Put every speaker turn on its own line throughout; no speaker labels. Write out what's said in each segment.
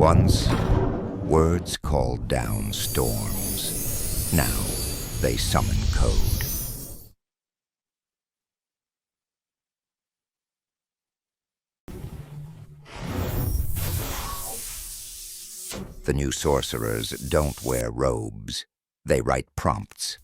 Once, words called down storms. Now, they summon code. The new sorcerers don't wear robes. They write prompts.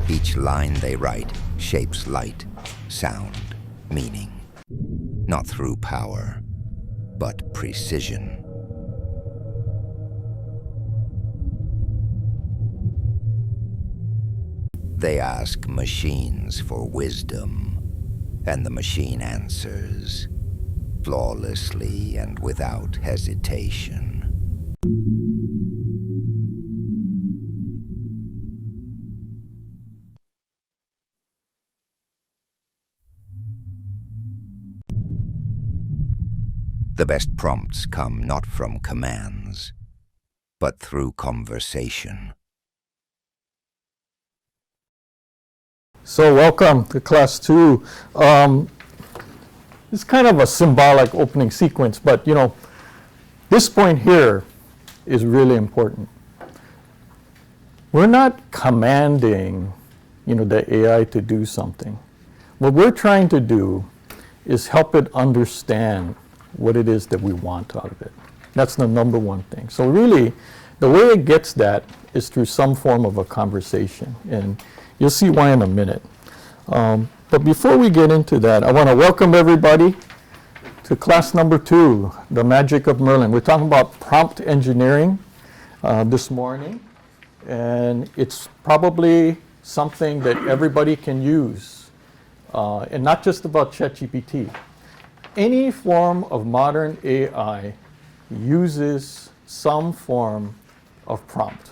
Each line they write shapes light, sound, meaning. Not through power, but precision. They ask machines for wisdom, and the machine answers, flawlessly and without hesitation. The best prompts come not from commands, but through conversation.
So welcome to class 2. It's kind of a symbolic opening sequence, but this point here is really important. We're not commanding, the AI to do something. What we're trying to do is help it understand what it is that we want out of it. That's the number one thing. So really, the way it gets that is through some form of a conversation, and you'll see why in a minute. But before we get into that, I want to welcome everybody to class number 2, The Magic of Merlin. We're talking about prompt engineering this morning, and it's probably something that everybody can use, and not just about ChatGPT. Any form of modern AI uses some form of prompt.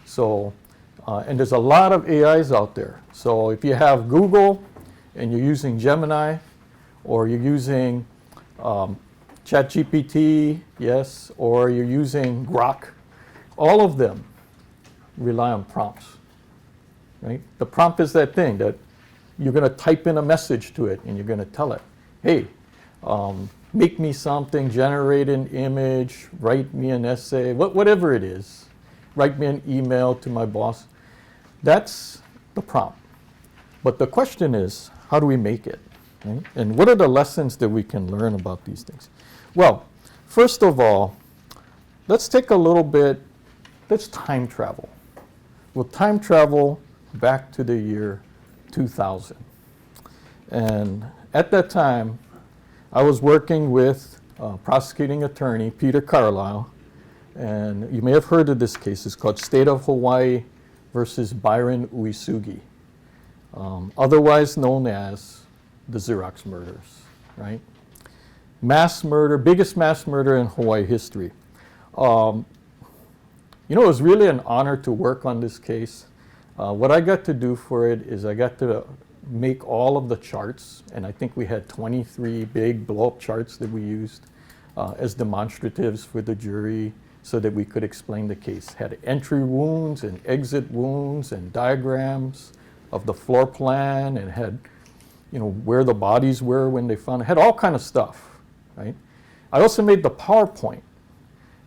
So, and there's a lot of AIs out there. So if you have Google and you're using Gemini, or you're using ChatGPT, yes, or you're using Grok, all of them rely on prompts, right? The prompt is that thing that you're going to type in a message to it and you're going to tell it, hey, make me something, generate an image, write me an essay, whatever it is. Write me an email to my boss. That's the prompt. But the question is, how do we make it? Right? And what are the lessons that we can learn about these things? Well, first of all, let's take a little bit, let's time travel. We'll time travel back to the year 2000. And at that time, I was working with prosecuting attorney Peter Carlisle, and you may have heard of this case. It's called State of Hawaii versus Byron Uesugi, otherwise known as the Xerox murders, right? Mass murder, biggest mass murder in Hawaii history. It was really an honor to work on this case. What I got to do for it is I got to make all of the charts, and I think we had 23 big blow-up charts that we used as demonstratives for the jury so that we could explain the case. Had entry wounds and exit wounds and diagrams of the floor plan, and had where the bodies were when they found it. Had all kind of stuff, right? I also made the PowerPoint,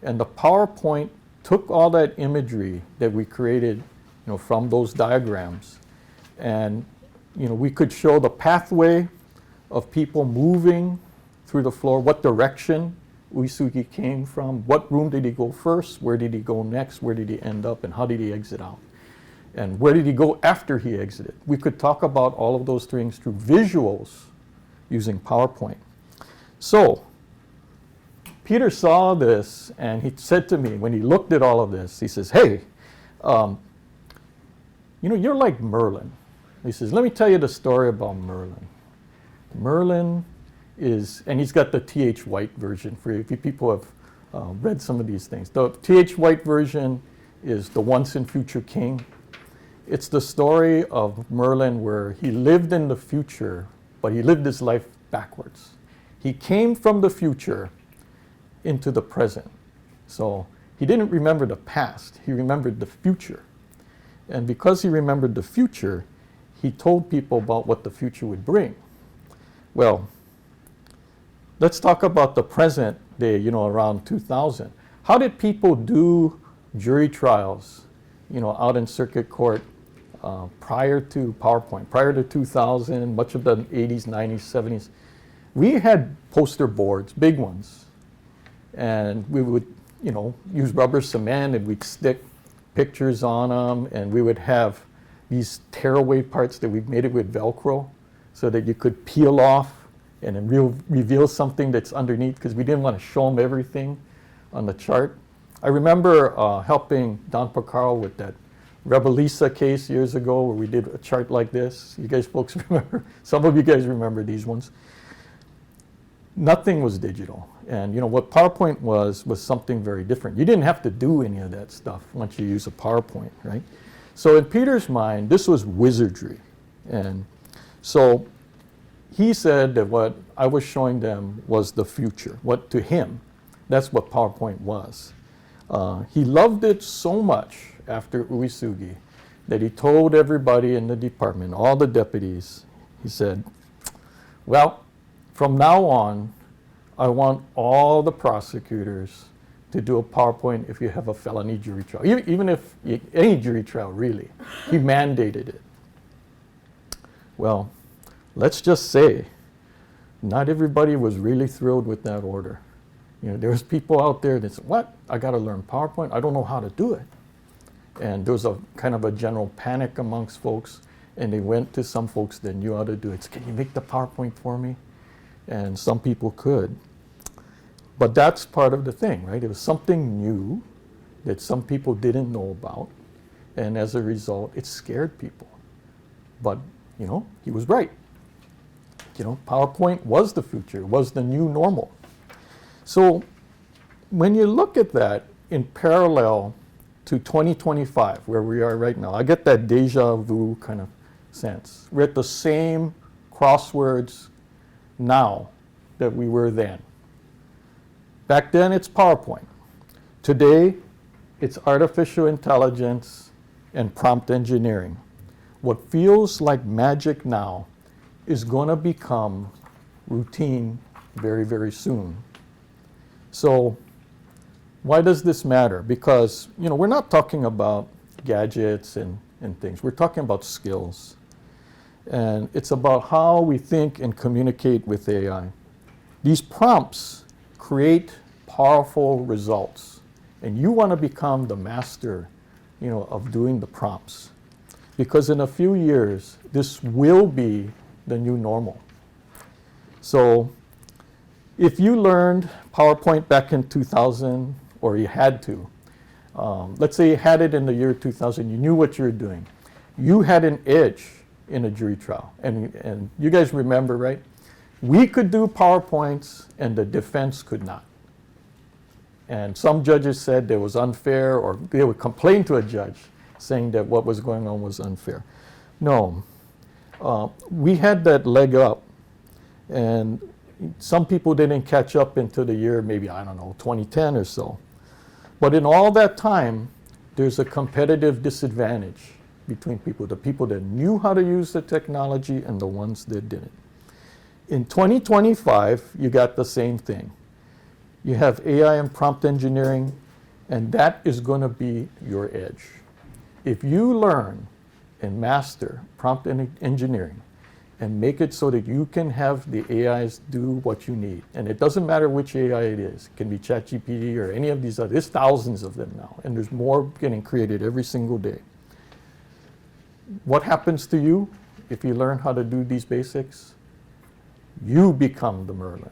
and the PowerPoint took all that imagery that we created from those diagrams, and we could show the pathway of people moving through the floor, what direction Uesugi came from, what room did he go first, where did he go next, where did he end up, and how did he exit out, and where did he go after he exited. We could talk about all of those things through visuals using PowerPoint. So Peter saw this, and he said to me, when he looked at all of this, he says, hey, you're like Merlin. He says, let me tell you the story about Merlin. Merlin is, and he's got the T.H. White version for you, if you people have read some of these things. The T.H. White version is the once and future king. It's the story of Merlin where he lived in the future, but he lived his life backwards. He came from the future into the present. So he didn't remember the past, he remembered the future. And because he remembered the future, he told people about what the future would bring. Well, let's talk about the present day, around 2000. How did people do jury trials, out in circuit court prior to PowerPoint, prior to 2000, much of the 80s, 90s, 70s? We had poster boards, big ones, and we would, use rubber cement, and we'd stick pictures on them, and we would have these tearaway parts that we made it with Velcro so that you could peel off and then reveal something that's underneath, because we didn't want to show them everything on the chart. I remember helping Don Picaro with that Rebelisa case years ago where we did a chart like this. You guys folks remember? Some of you guys remember these ones. Nothing was digital. And what PowerPoint was something very different. You didn't have to do any of that stuff once you use a PowerPoint, right? So in Peter's mind, this was wizardry. And so he said that what I was showing them was the future. What to him, that's what PowerPoint was. He loved it so much after Uesugi that he told everybody in the department, all the deputies, he said, well, from now on, I want all the prosecutors to do a PowerPoint if you have a felony jury trial, even if any jury trial, really. He mandated it. Well, let's just say not everybody was really thrilled with that order. There was people out there that said, what? I got to learn PowerPoint? I don't know how to do it. And there was a kind of a general panic amongst folks, and they went to some folks that knew how to do it. Can you make the PowerPoint for me? And some people could. But that's part of the thing, right? It was something new that some people didn't know about, and as a result, it scared people. But, he was right. PowerPoint was the future, was the new normal. So when you look at that in parallel to 2025, where we are right now, I get that deja vu kind of sense. We're at the same crosswords now that we were then. Back then, it's PowerPoint. Today, it's artificial intelligence and prompt engineering. What feels like magic now is going to become routine very, very soon. So why does this matter? Because, we're not talking about gadgets and things. We're talking about skills. And it's about how we think and communicate with AI. These prompts create powerful results. And you want to become the master, of doing the prompts. Because in a few years, this will be the new normal. So if you learned PowerPoint back in 2000, or you had to, let's say you had it in the year 2000, you knew what you were doing. You had an edge in a jury trial. And you guys remember, right? We could do PowerPoints and the defense could not. And some judges said it was unfair, or they would complain to a judge saying that what was going on was unfair. No, we had that leg up, and some people didn't catch up into the year, maybe, 2010 or so. But in all that time, there's a competitive disadvantage between people, the people that knew how to use the technology and the ones that didn't. In 2025, you got the same thing. You have AI and prompt engineering, and that is going to be your edge. If you learn and master prompt engineering and make it so that you can have the AIs do what you need, and it doesn't matter which AI it is, it can be ChatGPT or any of these others, there's thousands of them now, and there's more getting created every single day. What happens to you if you learn how to do these basics? You become the Merlin.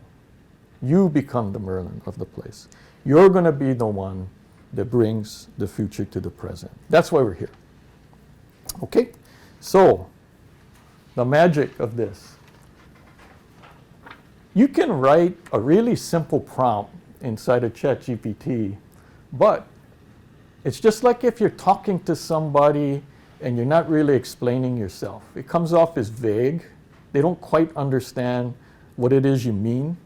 You become the Merlin of the place. You're going to be the one that brings the future to the present. That's why we're here. Okay? So, the magic of this. You can write a really simple prompt inside of ChatGPT, but it's just like if you're talking to somebody and you're not really explaining yourself. It comes off as vague. They don't quite understand what it is you mean,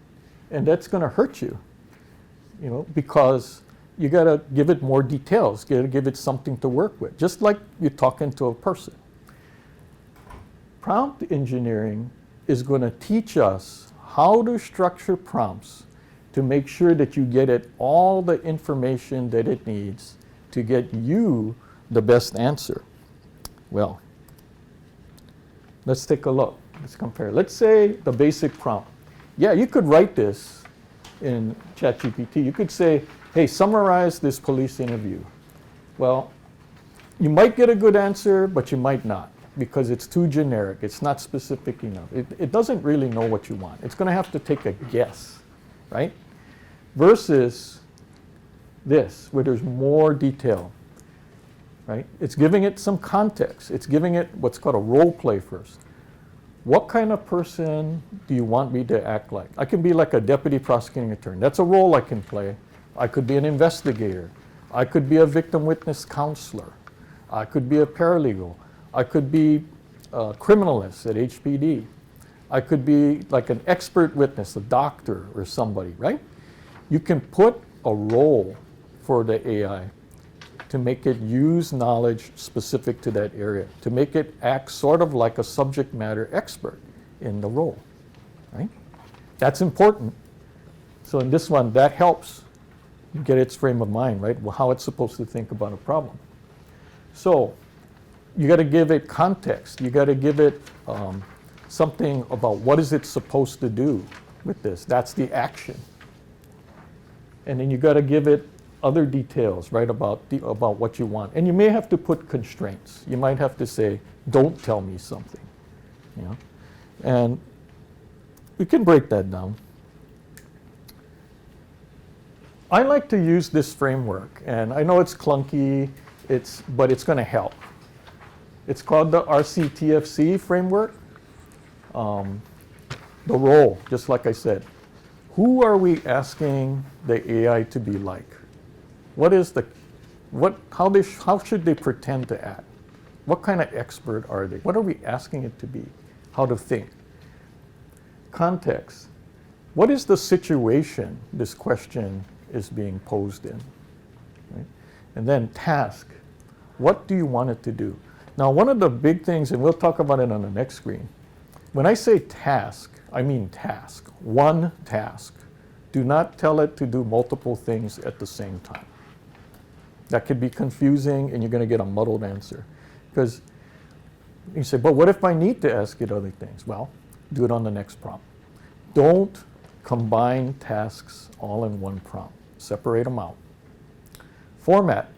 and that's going to hurt you, because you got to give it more details. You got to give it something to work with, just like you're talking to a person. Prompt engineering is going to teach us how to structure prompts to make sure that you get it all the information that it needs to get you the best answer. Well, let's take a look. Let's compare. Let's say the basic prompt. Yeah, you could write this in ChatGPT. You could say, hey, summarize this police interview. Well, you might get a good answer, but you might not, because it's too generic. It's not specific enough. It doesn't really know what you want. It's going to have to take a guess, right? Versus this, where there's more detail, right? It's giving it some context. It's giving it what's called a role play first. What kind of person do you want me to act like? I can be like a deputy prosecuting attorney. That's a role I can play. I could be an investigator. I could be a victim witness counselor. I could be a paralegal. I could be a criminalist at HPD. I could be like an expert witness, a doctor or somebody, right? You can put a role for the AI to make it use knowledge specific to that area, to make it act sort of like a subject matter expert in the role, right? That's important. So in this one, that helps get its frame of mind, right? Well, how it's supposed to think about a problem. So you got to give it context. You got to give it something about what is it supposed to do with this. That's the action. And then you got to give it other details, right, about what you want. And you may have to put constraints. You might have to say, don't tell me something, you know. And we can break that down. I like to use this framework, and I know it's clunky, but it's going to help. It's called the RCTFC framework. The role, just like I said. Who are we asking the AI to be like? How should they pretend to act? What kind of expert are they? What are we asking it to be? How to think? Context. What is the situation this question is being posed in? Right? And then task. What do you want it to do? Now, one of the big things, and we'll talk about it on the next screen, when I say task, I mean task. One task. Do not tell it to do multiple things at the same time. That could be confusing, and you're going to get a muddled answer. Because you say, but what if I need to ask it other things? Well, do it on the next prompt. Don't combine tasks all in one prompt. Separate them out. Format.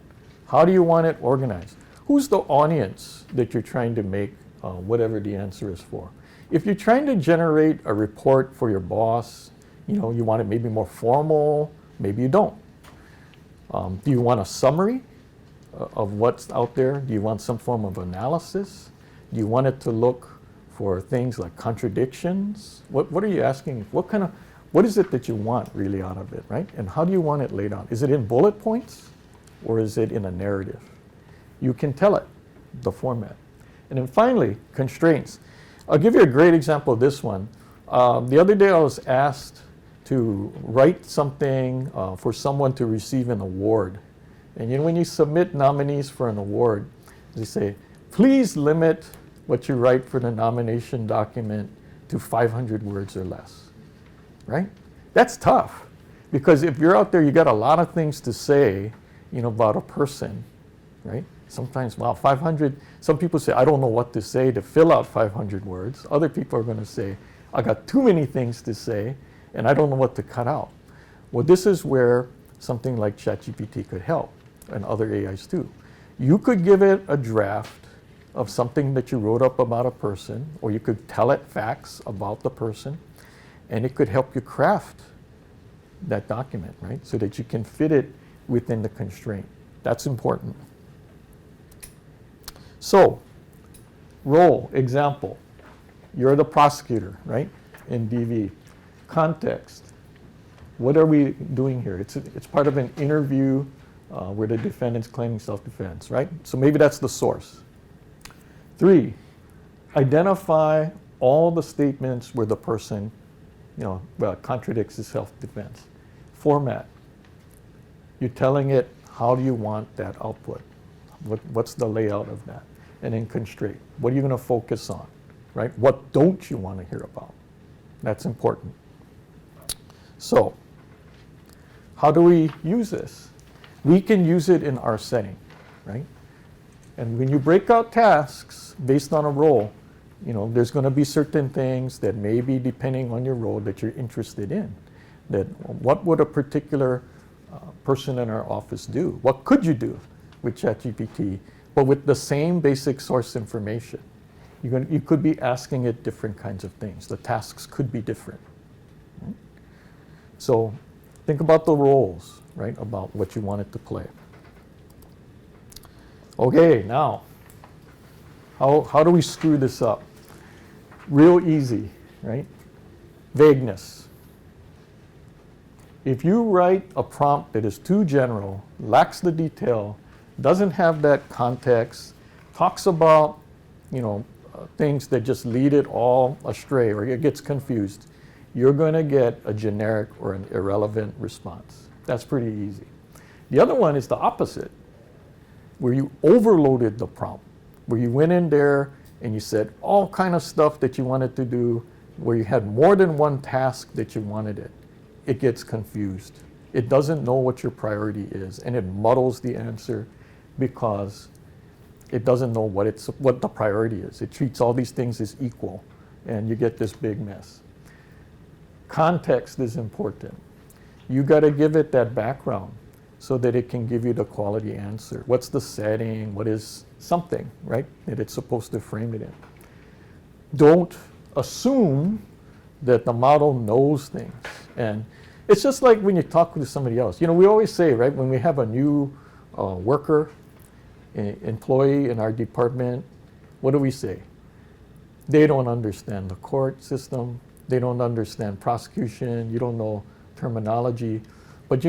How do you want it organized? Who's the audience that you're trying to make whatever the answer is for? If you're trying to generate a report for your boss, you want it maybe more formal, maybe you don't. Do you want a summary of what's out there? Do you want some form of analysis? Do you want it to look for things like contradictions? What are you asking? What is it that you want really out of it, right? And how do you want it laid out? Is it in bullet points or is it in a narrative? You can tell it the format. And then finally, constraints. I'll give you a great example of this one. The other day I was asked to write something for someone to receive an award. And when you submit nominees for an award, they say, please limit what you write for the nomination document to 500 words or less, right? That's tough, because if you're out there, you got a lot of things to say, about a person, right? Sometimes, 500, some people say, I don't know what to say to fill out 500 words. Other people are going to say, I got too many things to say, and I don't know what to cut out. Well, this is where something like ChatGPT could help, and other AIs too. You could give it a draft of something that you wrote up about a person, or you could tell it facts about the person, and it could help you craft that document, right? So that you can fit it within the constraint. That's important. So, role, example. You're the prosecutor, right? In DV. Context. What are we doing here? It's part of an interview where the defendant's claiming self-defense, right? So maybe that's the source. 3, identify all the statements where the person, contradicts his self-defense. Format. You're telling it how do you want that output? What's the layout of that? And then constraint. What are you going to focus on, right? What don't you want to hear about? That's important. So, how do we use this? We can use it in our setting, right? And when you break out tasks based on a role, there's going to be certain things that may be depending on your role that you're interested in. That what would a particular person in our office do? What could you do with ChatGPT, but with the same basic source information? You could be asking it different kinds of things. The tasks could be different. Right? So think about the roles, right, about what you want it to play. Okay, now, how do we screw this up? Real easy, right? Vagueness. If you write a prompt that is too general, lacks the detail, doesn't have that context, talks about, things that just lead it all astray or it gets confused, you're going to get a generic or an irrelevant response. That's pretty easy. The other one is the opposite, where you overloaded the prompt, where you went in there and you said all kind of stuff that you wanted to do, where you had more than one task that you wanted it. It gets confused. It doesn't know what your priority is, and it muddles the answer because it doesn't know what the priority is. It treats all these things as equal, and you get this big mess. Context is important. You got to give it that background so that it can give you the quality answer. What's the setting? What is something, right, that it's supposed to frame it in? Don't assume that the model knows things. And it's just like when you talk to somebody else. We always say, right, when we have a new worker, employee in our department, what do we say? They don't understand the court system. They don't understand prosecution. You don't know terminology. But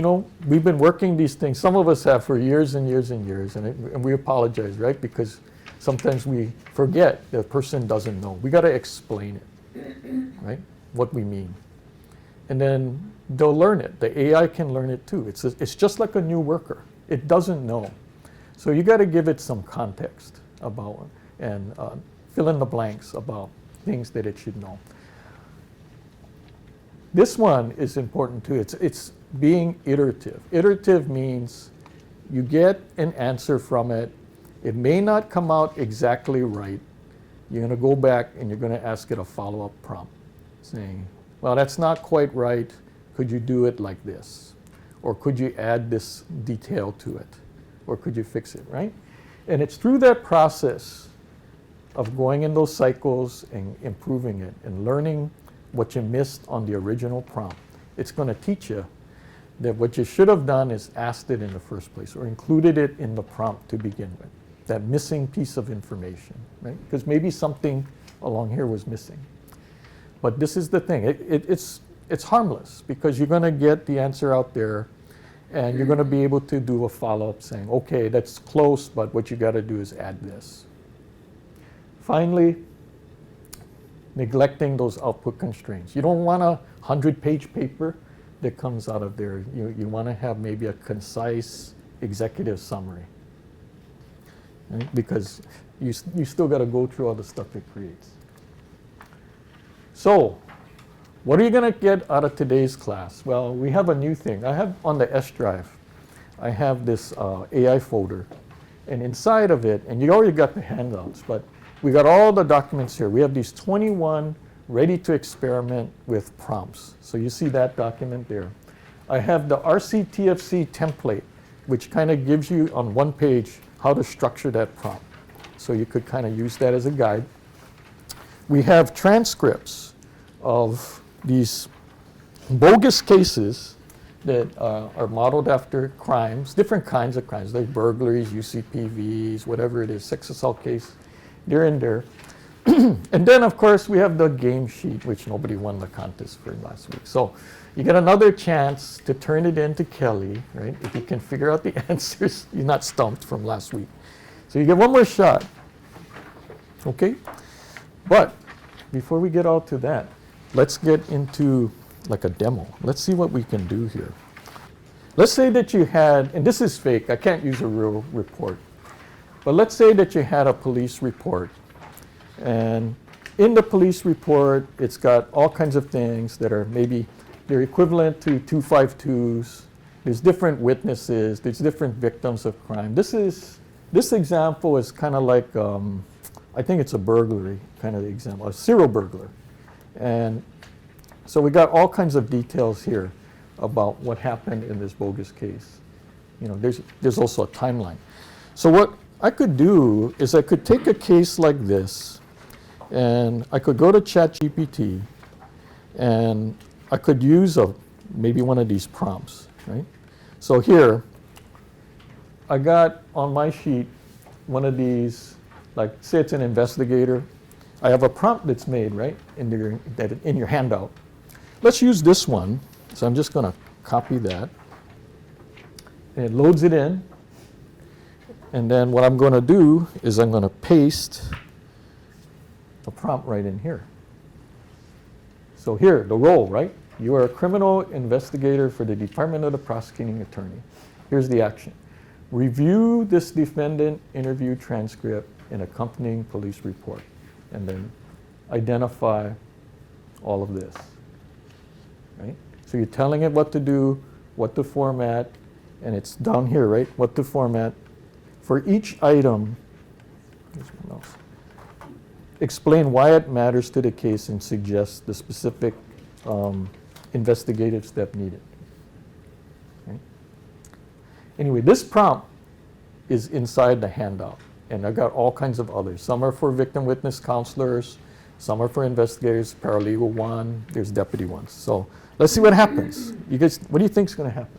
we've been working these things, some of us have for years and years and years, and we apologize, right? Because sometimes we forget the person doesn't know. We got to explain it, right? What we mean. And then they'll learn it. The AI can learn it too. It's just like a new worker. It doesn't know. So you got to give it some context about and fill in the blanks about things that it should know. This one is important too. It's being iterative. Iterative means you get an answer from it. It may not come out exactly right. You're going to go back and you're going to ask it a follow-up prompt saying, well, that's not quite right. Could you do it like this? Or could you add this detail to it? Or could you fix it, right? And it's through that process of going in those cycles and improving it and learning what you missed on the original prompt. It's going to teach you that what you should have done is asked it in the first place or included it in the prompt to begin with, that missing piece of information, right? Because maybe something along here was missing. But this is the thing. It's harmless because you're going to get the answer out there and you're going to be able to do a follow-up saying, okay, that's close, but what you got to do is add this. Finally, neglecting those output constraints. You don't want a 100-page paper that comes out of there. You want to have maybe a concise executive summary, right? Because you still got to go through all the stuff it creates. So, what are you going to get out of today's class? Well, we have a new thing. I have on the S drive, I have this AI folder. And inside of it, and you already got the handouts, but we got all the documents here. We have these 21 ready to experiment with prompts. So you see that document there. I have the RCTFC template, which kind of gives you on one page how to structure that prompt. So you could kind of use that as a guide. We have transcripts of these bogus cases that are modeled after crimes, different kinds of crimes, like burglaries, UCPVs, whatever it is, sex assault case. They're in there. And then, of course, we have the game sheet, which nobody won the contest for last week. So you get another chance to turn it in to Kelly, right? If you can figure out the answers, you're not stumped from last week. So you get one more shot, okay? But before we get all to that, let's get into like a demo. Let's see what we can do here. let's say that you had, and this is fake, I can't use a real report, but let's say that you had a police report, and in the police report, it's got all kinds of things that are maybe, they're equivalent to 252s, there's different witnesses, there's different victims of crime. This example is kind of like, I think it's a burglary kind of example, a serial burglar. And so we got all kinds of details here about what happened in this bogus case. There's also a timeline. So what I could do is I could take a case like this, and I could go to ChatGPT, and I could use maybe one of these prompts, right? So here, I got on my sheet one of these, like say it's an investigator. I have a prompt that's made, right, in your handout. Let's use this one. So I'm just going to copy that. And it loads it in. And then what I'm going to do is I'm going to paste the prompt right in here. So here, the role, right? You are a criminal investigator for the Department of the Prosecuting Attorney. Here's the action. Review this defendant interview transcript and accompanying police report. And then identify all of this, right? So you're telling it what to do, what to format, and it's down here, right? What to format. For each item, here's one else. Explain why it matters to the case and suggest the specific investigative step needed. Right? Anyway, this prompt is inside the handout, and I've got all kinds of others. Some are for victim witness counselors, some are for investigators, paralegal one, there's deputy ones. So let's see what happens. You guys, what do you think is going to happen?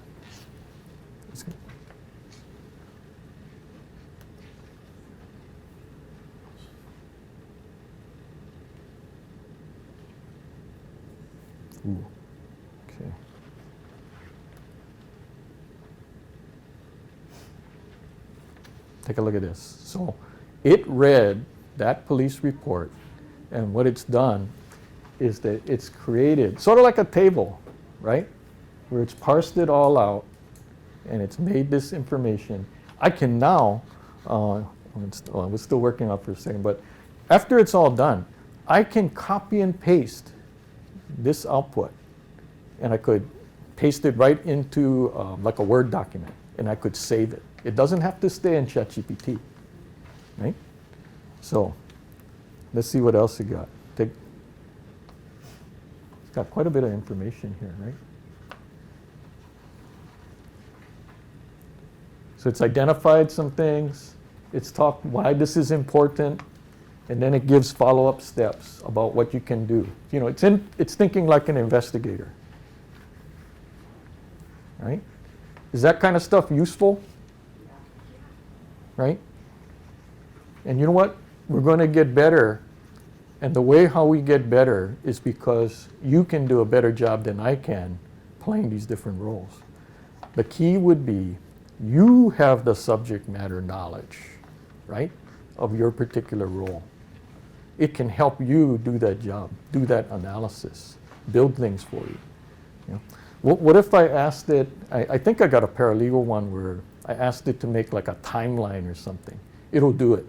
Ooh, okay. Take a look at this. So it read that police report, and what it's done is that it's created sort of like a table, right? Where it's parsed it all out, and it's made this information. I can now, I was still working on it for a second, but after it's all done, I can copy and paste this output, and I could paste it right into like a Word document, and I could save it. It doesn't have to stay in ChatGPT, right? So let's see what else you got. It's got quite a bit of information here, right? So it's identified some things, it's talked why this is important, and then it gives follow-up steps about what you can do. It's thinking like an investigator, right? Is that kind of stuff useful? Right? And you know what? We're going to get better, and the way how we get better is because you can do a better job than I can playing these different roles. The key would be you have the subject matter knowledge, right, of your particular role. It can help you do that job, do that analysis, build things for you. What if I asked it, I think I got a paralegal one where I asked it to make like a timeline or something. It'll do it.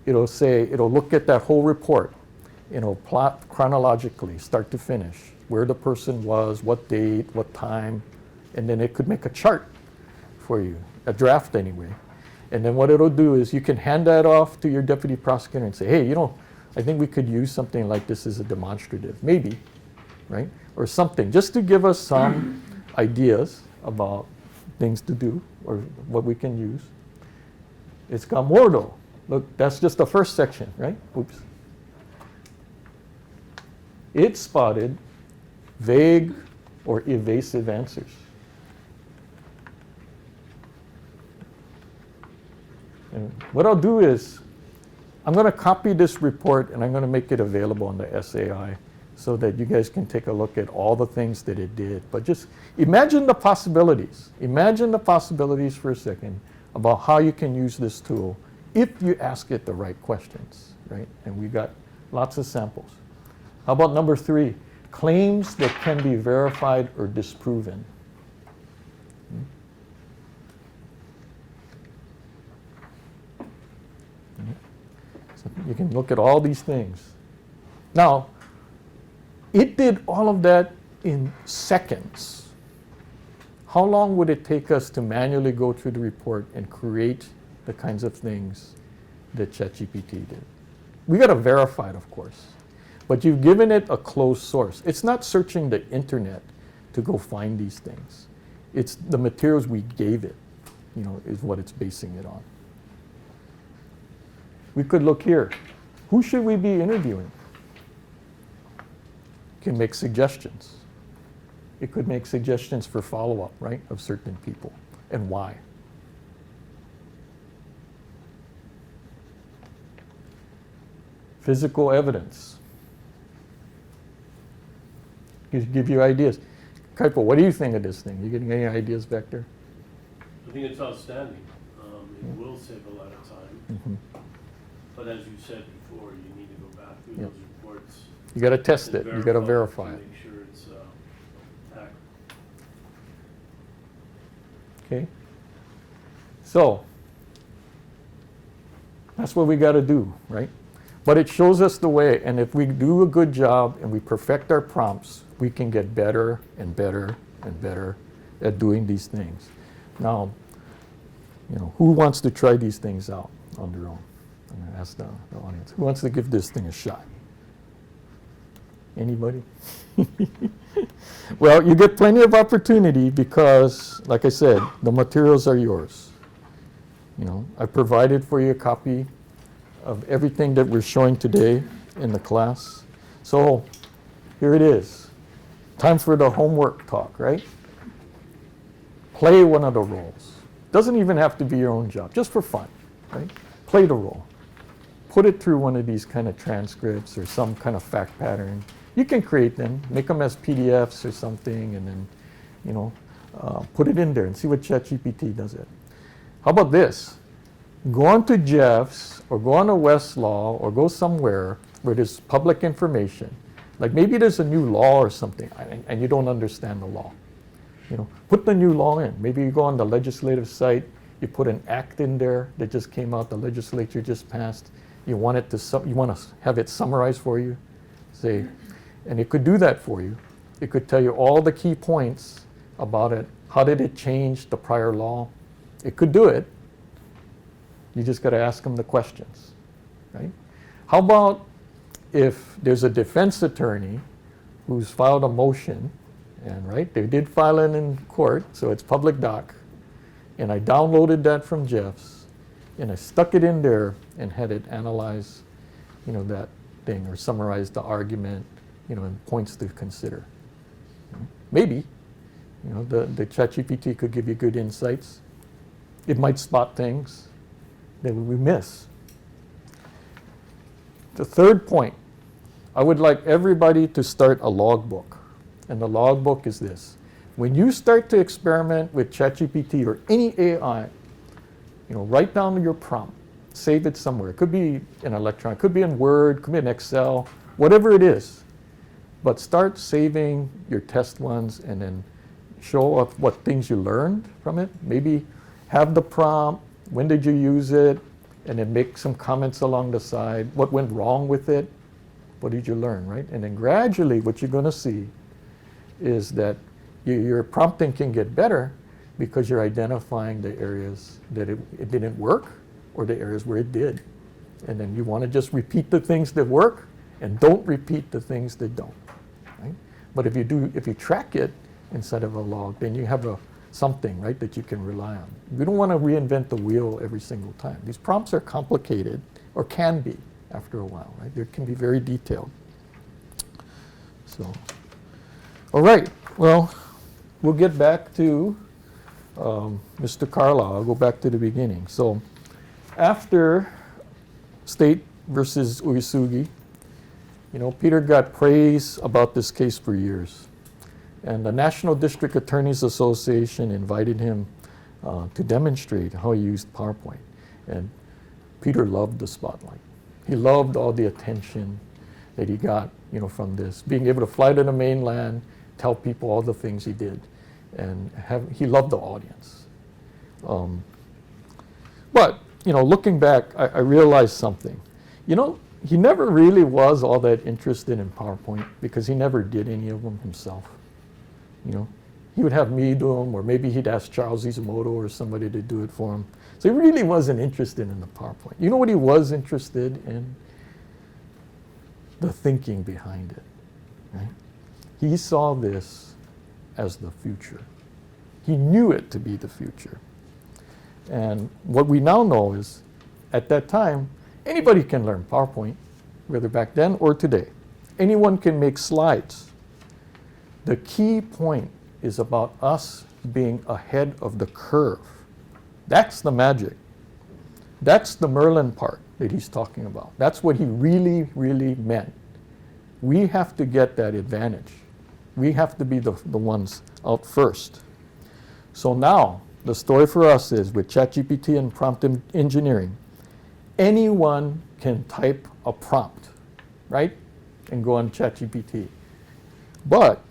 It'll look at that whole report, plot chronologically, start to finish, where the person was, what date, what time, and then it could make a chart for you, a draft anyway. And then what it'll do is you can hand that off to your deputy prosecutor and say, hey, I think we could use something like this as a demonstrative, maybe, right? Or something, just to give us some ideas about things to do or what we can use. It's got more though. Look, that's just the first section, right? Oops. It spotted vague or evasive answers. And what I'll do is, I'm going to copy this report and I'm going to make it available on the SAI so that you guys can take a look at all the things that it did. But just imagine the possibilities. Imagine the possibilities for a second about how you can use this tool if you ask it the right questions, right? And we got lots of samples. How about number 3? Claims that can be verified or disproven. You can look at all these things. Now, it did all of that in seconds. How long would it take us to manually go through the report and create the kinds of things that ChatGPT did? We got to verify it, of course. But you've given it a closed source. It's not searching the internet to go find these things. It's the materials we gave it, is what it's basing it on. We could look here. Who should we be interviewing? Can make suggestions. It could make suggestions for follow-up, right, of certain people, and why. Physical evidence. Give you ideas. Kaipo, what do you think of this thing? You getting any ideas back there?
I think it's outstanding. It will save a lot of time. But as you said before, you need to go back through those reports.
You got to test it. You got to verify it.
Make sure it's accurate.
Okay. So that's what we got to do, right? But it shows us the way, and if we do a good job and we perfect our prompts, we can get better and better and better at doing these things. Now, who wants to try these things out on their own? I'm going to ask the audience. Who wants to give this thing a shot? Anybody? Well, you get plenty of opportunity because, like I said, the materials are yours. I provided for you a copy of everything that we're showing today in the class. So here it is. Time for the homework talk, right? Play one of the roles. Doesn't even have to be your own job, just for fun, right? Play the role. Put it through one of these kind of transcripts or some kind of fact pattern. You can create them, make them as PDFs or something, and then, put it in there and see what ChatGPT does it. How about this? Go on to Jeff's or go on to Westlaw or go somewhere where there's public information. Like maybe there's a new law or something and you don't understand the law. Put the new law in. Maybe you go on the legislative site, you put an act in there that just came out, the legislature just passed. You want to have it summarized for you, and it could do that for you. It could tell you all the key points about it. How did it change the prior law? It could do it. You just got to ask them the questions, right? How about if there's a defense attorney who's filed a motion, and right, they did file it in court, so it's public doc, and I downloaded that from Jeff's, and I stuck it in there and had it analyze, that thing or summarize the argument, and points to consider. Maybe, the ChatGPT could give you good insights. It might spot things that we miss. The third point, I would like everybody to start a logbook. And the logbook is this. When you start to experiment with ChatGPT or any AI, write down your prompt, save it somewhere. It could be in electronic, could be in Word, could be in Excel, whatever it is. But start saving your test ones and then show off what things you learned from it. Maybe have the prompt, when did you use it, and then make some comments along the side. What went wrong with it? What did you learn, right? And then gradually what you're going to see is that your prompting can get better because you're identifying the areas that it didn't work or the areas where it did. And then you want to just repeat the things that work and don't repeat the things that don't, right? But if you track it instead of a log, then you have something, right, that you can rely on. You don't want to reinvent the wheel every single time. These prompts are complicated, or can be after a while, right? They can be very detailed. So, all right, well, we'll get back to Mr. Carlisle. I'll go back to the beginning. So after State versus Uesugi, Peter got praise about this case for years. And the National District Attorneys Association invited him to demonstrate how he used PowerPoint. And Peter loved the spotlight. He loved all the attention that he got, from this. Being able to fly to the mainland, tell people all the things he did. And he loved the audience. But, looking back, I realized something. You know, he never really was all that interested in PowerPoint because he never did any of them himself. You know, he would have me do them, or maybe he'd ask Charles Isamoto or somebody to do it for him. So he really wasn't interested in the PowerPoint. You know what he was interested in? The thinking behind it. Right? He saw this as the future. He knew it to be the future. And what we now know is, at that time, anybody can learn PowerPoint, whether back then or today. Anyone can make slides. The key point is about us being ahead of the curve. That's the magic. That's the Merlin part that he's talking about. That's what he really, really meant. We have to get that advantage. We have to be the ones out first. So now, the story for us is, with ChatGPT and prompt engineering, anyone can type a prompt, right? And go on ChatGPT. But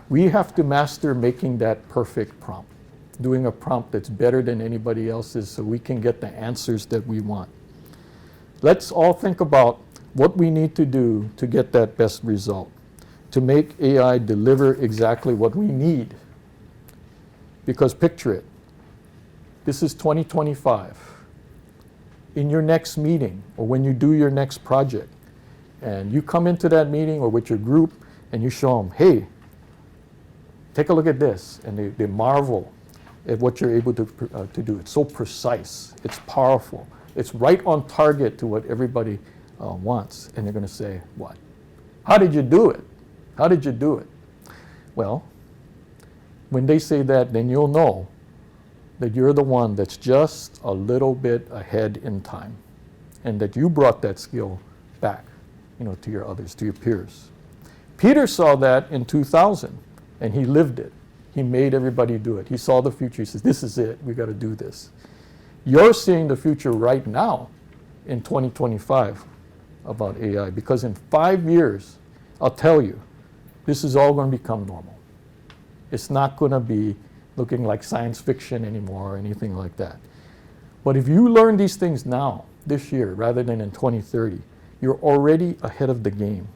we have to master making that perfect prompt, doing a prompt that's better than anybody else's so we can get the answers that we want. Let's all think about what we need to do to get that best result, to make AI deliver exactly what we need. Because picture it, this is 2025. In your next meeting, or when you do your next project, and you come into that meeting or with your group and you show them, hey, take a look at this, and they marvel at what you're able to do. It's so precise, it's powerful, it's right on target to what everybody wants. And they're going to say, what? How did you do it? How did you do it? Well, when they say that, then you'll know that you're the one that's just a little bit ahead in time, and that you brought that skill back, you know, to your others, to your peers. Peter saw that in 2000, and he lived it. He made everybody do it. He saw the future. He says, this is it. We got to do this. You're seeing the future right now in 2025 about AI, because in 5 years, I'll tell you, this is all going to become normal. It's not going to be looking like science fiction anymore or anything like that. But if you learn these things now, this year, rather than in 2030, you're already ahead of the game.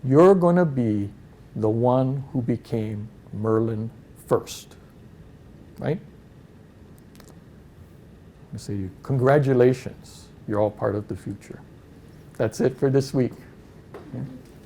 You're going to be the one who became Merlin first, right? I say to you, congratulations, you're all part of the future. That's it for this week. Yeah.